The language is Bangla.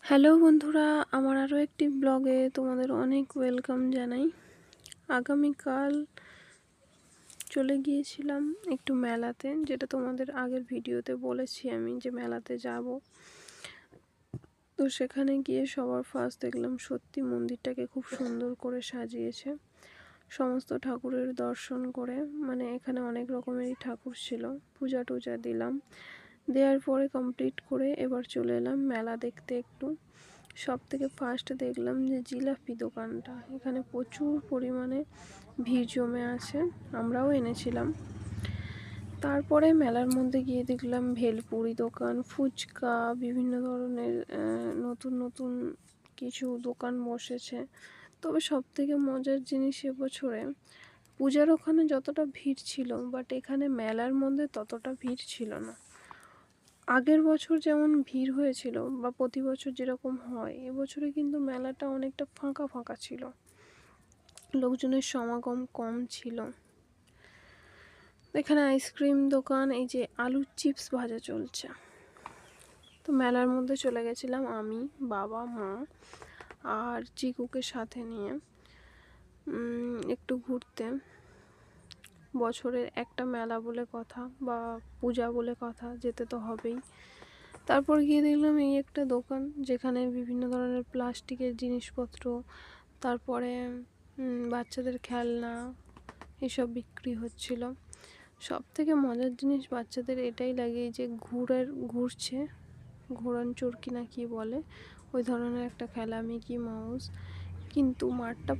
হ্যালো বন্ধুরা, আমার আরও একটি ব্লগে তোমাদের অনেক ওয়েলকাম জানাই। আগামীকাল চলে গিয়েছিলাম একটু মেলাতে, যেটা তোমাদের আগের ভিডিওতে বলেছি আমি যে মেলাতে যাব। তো সেখানে গিয়ে সবার ফার্স্ট দেখলাম সত্যি মন্দিরটাকে খুব সুন্দর করে সাজিয়েছে। সমস্ত ঠাকুরের দর্শন করে, মানে এখানে অনেক রকমেরই ঠাকুর ছিল, পূজা টুজা দিলাম। দেওয়ার পরে কমপ্লিট করে এবার চলে এলাম মেলা দেখতে একটু। সব থেকে ফার্স্ট দেখলাম যে জিলাপি দোকানটা, এখানে প্রচুর পরিমাণে ভিড় জমে আছে, আমরাও এনেছিলাম। তারপরে মেলার মধ্যে গিয়ে দেখলাম ভেলপুরি দোকান, ফুচকা, বিভিন্ন ধরনের নতুন নতুন কিছু দোকান বসেছে। তবে সব থেকে মজার জিনিস এবছরে পূজার ওখানে যতটা ভিড় ছিল, বাট এখানে মেলার মধ্যে ততটা ভিড় ছিল না। আগের বছর যেমন ভিড় হয়েছিল বা প্রতি বছর যেরকম হয়, এবছরে কিন্তু মেলাটা অনেকটা ফাঁকা ফাঁকা ছিল, লোকজনের সমাগম কম ছিল। এখানে আইসক্রিম দোকান, এই যে আলুর চিপস ভাজা চলছে। তো মেলার মধ্যে চলে গেছিলাম আমি, বাবা, মা আর চিকুকে সাথে নিয়ে একটু ঘুরতে। বছরের একটা মেলা বলে কথা বা পূজা বলে কথা, যেতে তো হবেই। তারপর গিয়ে দেখলাম এই একটা দোকান, যেখানে বিভিন্ন ধরনের প্লাস্টিকের জিনিসপত্র, তারপরে বাচ্চাদের খেলনা, এসব বিক্রি হচ্ছিল। সব থেকে মজার জিনিস বাচ্চাদের এটাই লাগে যে ঘুরছে ঘোড়ান চরকি না কি বলে, ওই ধরনের একটা খেলা, মিকি মাউস। কিন্তু মাঠটা